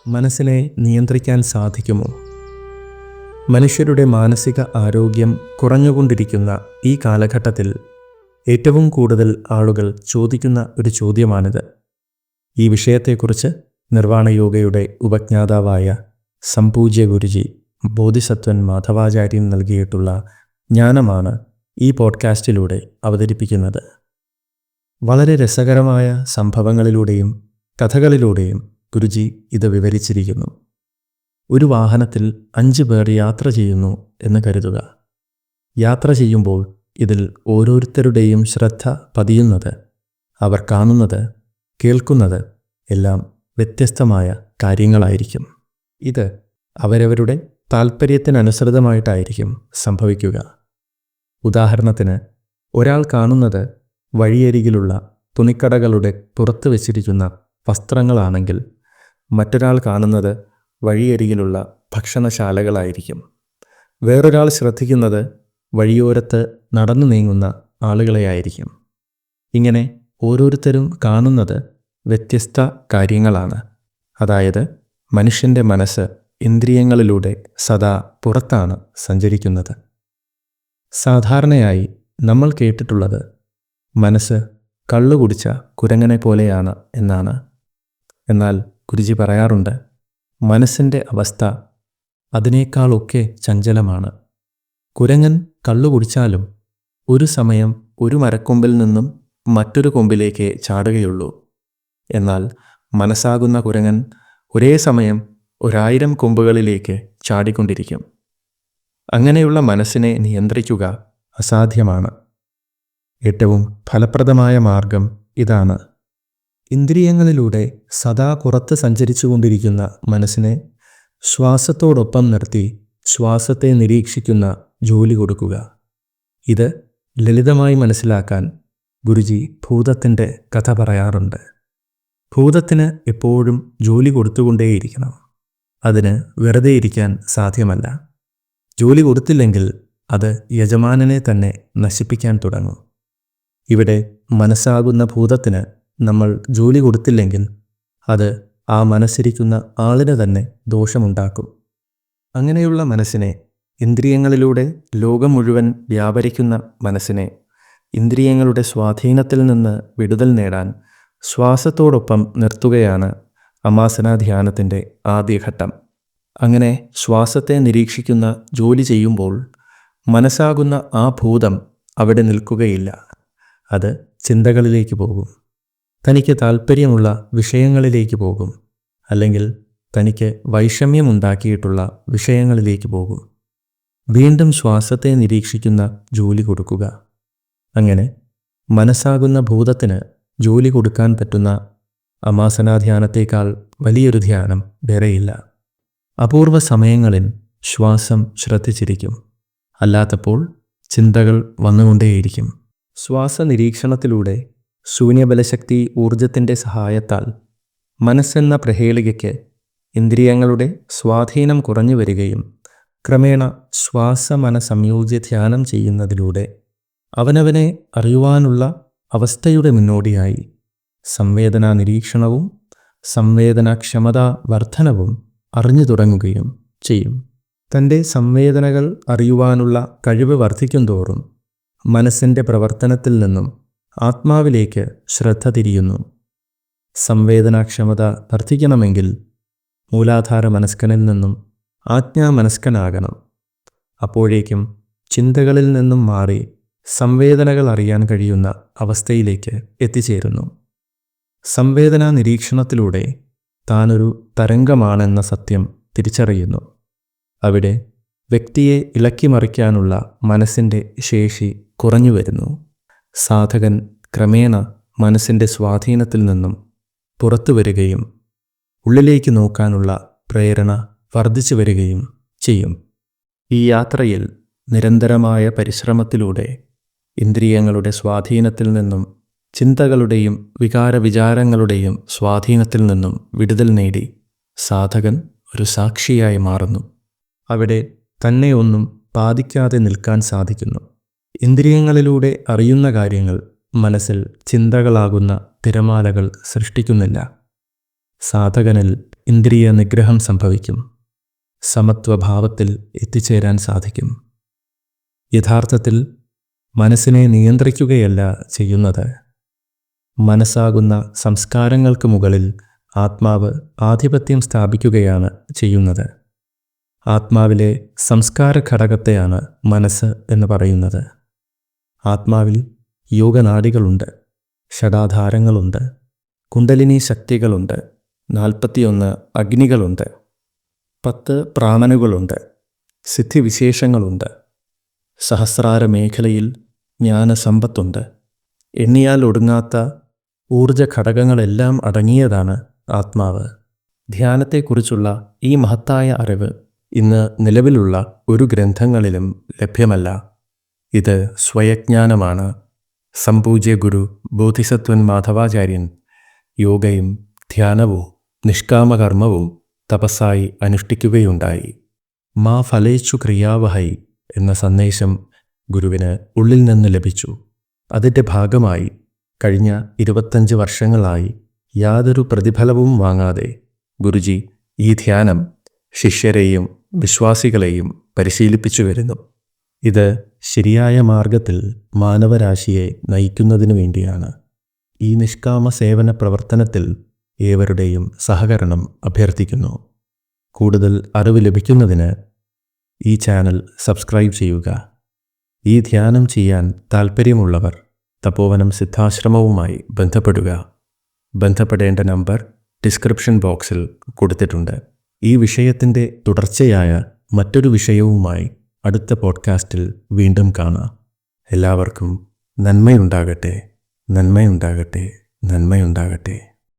മനസ്സിനെ നിയന്ത്രിക്കാൻ സാധിക്കുമോ? മനുഷ്യരുടെ മാനസിക ആരോഗ്യം കുറഞ്ഞുകൊണ്ടിരിക്കുന്ന ഈ കാലഘട്ടത്തിൽ ഏറ്റവും കൂടുതൽ ആളുകൾ ചോദിക്കുന്ന ഒരു ചോദ്യമാണിത്. ഈ വിഷയത്തെക്കുറിച്ച് നിർവാണ യോഗയുടെ ഉപജ്ഞാതാവായ സംപൂജ്യ ഗുരുജി ബോധിസത്വൻ മാധവാചാര്യൻ നൽകിയിട്ടുള്ള ജ്ഞാനമാണ് ഈ പോഡ്കാസ്റ്റിലൂടെ അവതരിപ്പിക്കുന്നത്. വളരെ രസകരമായ സംഭവങ്ങളിലൂടെയും കഥകളിലൂടെയും ഗുരുജി ഇത് വിവരിച്ചിരിക്കുന്നു. ഒരു വാഹനത്തിൽ 5 പേർ യാത്ര ചെയ്യുന്നു എന്ന് കരുതുക. യാത്ര ചെയ്യുമ്പോൾ ഇതിൽ ഓരോരുത്തരുടെയും ശ്രദ്ധ പതിയുന്നത്, അവർ കാണുന്നത്, കേൾക്കുന്നത് എല്ലാം വ്യത്യസ്തമായ കാര്യങ്ങളായിരിക്കും. ഇത് അവരവരുടെ താൽപ്പര്യത്തിനനുസൃതമായിട്ടായിരിക്കും സംഭവിക്കുക. ഉദാഹരണത്തിന്, ഒരാൾ കാണുന്നത് വഴിയരികിലുള്ള തുണിക്കടകളുടെ പുറത്ത് വെച്ചിരിക്കുന്ന വസ്ത്രങ്ങളാണെങ്കിൽ മറ്റൊരാൾ കാണുന്നത് വഴിയരികിലുള്ള ഭക്ഷണശാലകളായിരിക്കും. വേറൊരാൾ ശ്രദ്ധിക്കുന്നത് വഴിയോരത്ത് നടന്നു നീങ്ങുന്ന ആളുകളെയായിരിക്കും. ഇങ്ങനെ ഓരോരുത്തരും കാണുന്നത് വ്യത്യസ്ത കാര്യങ്ങളാണ്. അതായത് മനുഷ്യൻ്റെ മനസ്സ് ഇന്ദ്രിയങ്ങളിലൂടെ സദാ പുറത്താണ് സഞ്ചരിക്കുന്നത്. സാധാരണയായി നമ്മൾ കേട്ടിട്ടുള്ളത് മനസ്സ് കള്ളു കുടിച്ച കുരങ്ങനെ പോലെയാണ് എന്നാണ്. എന്നാൽ ഗുരുജി പറയാറുണ്ട്, മനസ്സിൻ്റെ അവസ്ഥ അതിനേക്കാളൊക്കെ ചഞ്ചലമാണ്. കുരങ്ങൻ കള്ളു കുടിച്ചാലും ഒരു സമയം ഒരു മരക്കൊമ്പിൽ നിന്നും മറ്റൊരു കൊമ്പിലേക്ക് ചാടുകയുള്ളൂ. എന്നാൽ മനസ്സാകുന്ന കുരങ്ങൻ ഒരേ സമയം 1000 കൊമ്പുകളിലേക്ക് ചാടിക്കൊണ്ടിരിക്കും. അങ്ങനെയുള്ള മനസ്സിനെ നിയന്ത്രിക്കുക അസാധ്യമാണ്. ഏറ്റവും ഫലപ്രദമായ മാർഗം ഇതാണ്. ഇന്ദ്രിയങ്ങളിലൂടെ സദാ പുറത്ത് സഞ്ചരിച്ചുകൊണ്ടിരിക്കുന്ന മനസ്സിനെ ശ്വാസത്തോടൊപ്പം നിർത്തി ശ്വാസത്തെ നിരീക്ഷിക്കുന്ന ജോലി കൊടുക്കുക. ഇത് ലളിതമായി മനസ്സിലാക്കാൻ ഗുരുജി ഭൂതത്തിൻ്റെ കഥ പറയാറുണ്ട്. ഭൂതത്തിന് എപ്പോഴും ജോലി കൊടുത്തുകൊണ്ടേയിരിക്കണം. അതിന് വെറുതെ ഇരിക്കാൻ സാധ്യമല്ല. ജോലി കൊടുത്തില്ലെങ്കിൽ അത് യജമാനനെ തന്നെ നശിപ്പിക്കാൻ തുടങ്ങും. ഇവിടെ മനസ്സാകുന്ന ഭൂതത്തിന് നമ്മൾ ജോലി കൊടുത്തില്ലെങ്കിൽ അത് ആ മനസ്സിരിക്കുന്ന ആളിന് തന്നെ ദോഷമുണ്ടാക്കും. അങ്ങനെയുള്ള മനസ്സിനെ, ഇന്ദ്രിയങ്ങളിലൂടെ ലോകം മുഴുവൻ വ്യാപരിക്കുന്ന മനസ്സിനെ ഇന്ദ്രിയങ്ങളുടെ സ്വാധീനത്തിൽ നിന്ന് വിടുതൽ നേടാൻ ശ്വാസത്തോടൊപ്പം നിർത്തുകയാണ് അമാസനാധ്യാനത്തിൻ്റെ ആദ്യഘട്ടം. അങ്ങനെ ശ്വാസത്തെ നിരീക്ഷിക്കുന്ന ജോലി ചെയ്യുമ്പോൾ മനസ്സാകുന്ന ആ ഭൂതം അവിടെ നിൽക്കുകയില്ല. അത് ചിന്തകളിലേക്ക് പോകും. തനിക്ക് താൽപ്പര്യമുള്ള വിഷയങ്ങളിലേക്ക് പോകും. അല്ലെങ്കിൽ തനിക്ക് വൈഷമ്യമുണ്ടാക്കിയിട്ടുള്ള വിഷയങ്ങളിലേക്ക് പോകും. വീണ്ടും ശ്വാസത്തെ നിരീക്ഷിക്കുന്ന ജോലി കൊടുക്കുക. അങ്ങനെ മനസ്സാകുന്ന ഭൂതത്തിന് ജോലി കൊടുക്കാൻ പറ്റുന്ന അമാസനാധ്യാനത്തേക്കാൾ വലിയൊരു ധ്യാനം വേറെയില്ല. അപൂർവ സമയങ്ങളിൽ ശ്വാസം ശ്രദ്ധിച്ചിരിക്കും. അല്ലാത്തപ്പോൾ ചിന്തകൾ വന്നുകൊണ്ടേയിരിക്കും. ശ്വാസനിരീക്ഷണത്തിലൂടെ ശൂന്യബലശക്തി ഊർജത്തിൻ്റെ സഹായത്താൽ മനസ്സെന്ന പ്രഹേളികയ്ക്ക് ഇന്ദ്രിയങ്ങളുടെ സ്വാധീനം കുറഞ്ഞു വരികയും ക്രമേണ ശ്വാസമനസംയോജ്യ ധ്യാനം ചെയ്യുന്നതിലൂടെ അവനവനെ അറിയുവാനുള്ള അവസ്ഥയുടെ മുന്നോടിയായി സംവേദനാ നിരീക്ഷണവും സംവേദനാക്ഷമതാ വർധനവും അറിഞ്ഞു തുടങ്ങുകയും ചെയ്യും. തൻ്റെ സംവേദനകൾ അറിയുവാനുള്ള കഴിവ് വർദ്ധിക്കുന്തോറും മനസ്സിൻ്റെ പ്രവർത്തനത്തിൽ നിന്നും ആത്മാവിലേക്ക് ശ്രദ്ധ തിരിയുന്നു. സംവേദനാക്ഷമത വർദ്ധിക്കണമെങ്കിൽ മൂലാധാര മനസ്കനിൽ നിന്നും ആജ്ഞാമനസ്കനാകണം. അപ്പോഴേക്കും ചിന്തകളിൽ നിന്നും മാറി സംവേദനകൾ അറിയാൻ കഴിയുന്ന അവസ്ഥയിലേക്ക് എത്തിച്ചേരുന്നു. സംവേദനാ നിരീക്ഷണത്തിലൂടെ താനൊരു തരംഗമാണെന്ന സത്യം തിരിച്ചറിയുന്നു. അവിടെ വ്യക്തിയെ ഇളക്കിമറിക്കാനുള്ള മനസ്സിൻ്റെ ശേഷി കുറഞ്ഞു വരുന്നു. സാധകൻ ക്രമേണ മനസ്സിൻ്റെ സ്വാധീനത്തിൽ നിന്നും പുറത്തു വരികയും ഉള്ളിലേക്ക് നോക്കാനുള്ള പ്രേരണ വർദ്ധിച്ചു വരികയും ചെയ്യും. ഈ യാത്രയിൽ നിരന്തരമായ പരിശ്രമത്തിലൂടെ ഇന്ദ്രിയങ്ങളുടെ സ്വാധീനത്തിൽ നിന്നും ചിന്തകളുടെയും വികാരവിചാരങ്ങളുടെയും സ്വാധീനത്തിൽ നിന്നും വിടുതൽ നേടി സാധകൻ ഒരു സാക്ഷിയായി മാറുന്നു. അവിടെ തന്നെ ഒന്നും ബാധിക്കാതെ നിൽക്കാൻ സാധിക്കുന്നു. ഇന്ദ്രിയങ്ങളിലൂടെ അറിയുന്ന കാര്യങ്ങൾ മനസ്സിൽ ചിന്തകളാകുന്ന തിരമാലകൾ സൃഷ്ടിക്കുന്നില്ല. സാധകനിൽ ഇന്ദ്രിയ നിഗ്രഹം സംഭവിക്കും. സമത്വഭാവത്തിൽ എത്തിച്ചേരാൻ സാധിക്കും. യഥാർത്ഥത്തിൽ മനസ്സിനെ നിയന്ത്രിക്കുകയല്ല ചെയ്യുന്നത്. മനസ്സാകുന്ന സംസ്കാരങ്ങൾക്ക് മുകളിൽ ആത്മാവ് ആധിപത്യം സ്ഥാപിക്കുകയാണ് ചെയ്യുന്നത്. ആത്മാവിലെ സംസ്കാര ഘടകത്തെയാണ് മനസ്സ് എന്ന് പറയുന്നത്. ആത്മാവിൽ യോഗനാഡികളുണ്ട്, ഷഡാധാരങ്ങളുണ്ട്, കുണ്ടലിനി ശക്തികളുണ്ട്, 41 അഗ്നികളുണ്ട്, 10 പ്രാണനുകളുണ്ട്, സിദ്ധിവിശേഷങ്ങളുണ്ട്, സഹസ്രാര മേഖലയിൽ ജ്ഞാനസമ്പത്തുണ്ട്. എണ്ണിയാൽ ഒടുങ്ങാത്ത ഊർജ ഘടകങ്ങളെല്ലാം അടങ്ങിയതാണ് ആത്മാവ്. ധ്യാനത്തെക്കുറിച്ചുള്ള ഈ മഹത്തായ അറിവ് ഇന്ന് നിലവിലുള്ള ഒരു ഗ്രന്ഥങ്ങളിലും ലഭ്യമല്ല. ഇത് സ്വയജ്ഞാനമാണ്. സംപൂജ്യ ഗുരു ബോധിസത്വൻ മാധവാചാര്യൻ യോഗയും ധ്യാനവും നിഷ്കാമകർമ്മവും തപസ്സായി അനുഷ്ഠിക്കുകയുണ്ടായി. മാ ഫലേച്ചു ക്രിയാവഹൈ എന്ന സന്ദേശം ഗുരുവിന് ഉള്ളിൽ നിന്ന് ലഭിച്ചു. അതിൻ്റെ ഭാഗമായി കഴിഞ്ഞ 25 വർഷങ്ങളായി യാതൊരു പ്രതിഫലവും വാങ്ങാതെ ഗുരുജി ഈ ധ്യാനം ശിഷ്യരെയും വിശ്വാസികളെയും പരിശീലിപ്പിച്ചു വരുന്നു. ഇത് ശരിയായ മാർഗത്തിൽ മാനവരാശിയെ നയിക്കുന്നതിനു വേണ്ടിയാണ്. ഈ നിഷ്കാമ സേവന പ്രവർത്തനത്തിൽ ഏവരുടെയും സഹകരണം അഭ്യർത്ഥിക്കുന്നു. കൂടുതൽ അറിവ് ലഭിക്കുന്നതിന് ഈ ചാനൽ സബ്സ്ക്രൈബ് ചെയ്യുക. ഈ ധ്യാനം ചെയ്യാൻ താൽപ്പര്യമുള്ളവർ തപോവനം സിദ്ധാശ്രമവുമായി ബന്ധപ്പെടുക. ബന്ധപ്പെടേണ്ട നമ്പർ ഡിസ്ക്രിപ്ഷൻ ബോക്സിൽ കൊടുത്തിട്ടുണ്ട്. ഈ വിഷയത്തിൻ്റെ തുടർച്ചയായ മറ്റൊരു വിഷയവുമായി അടുത്ത പോഡ്കാസ്റ്റിൽ വീണ്ടും കാണാം. എല്ലാവർക്കും നന്മയുണ്ടാകട്ടെ, നന്മയുണ്ടാകട്ടെ, നന്മയുണ്ടാകട്ടെ.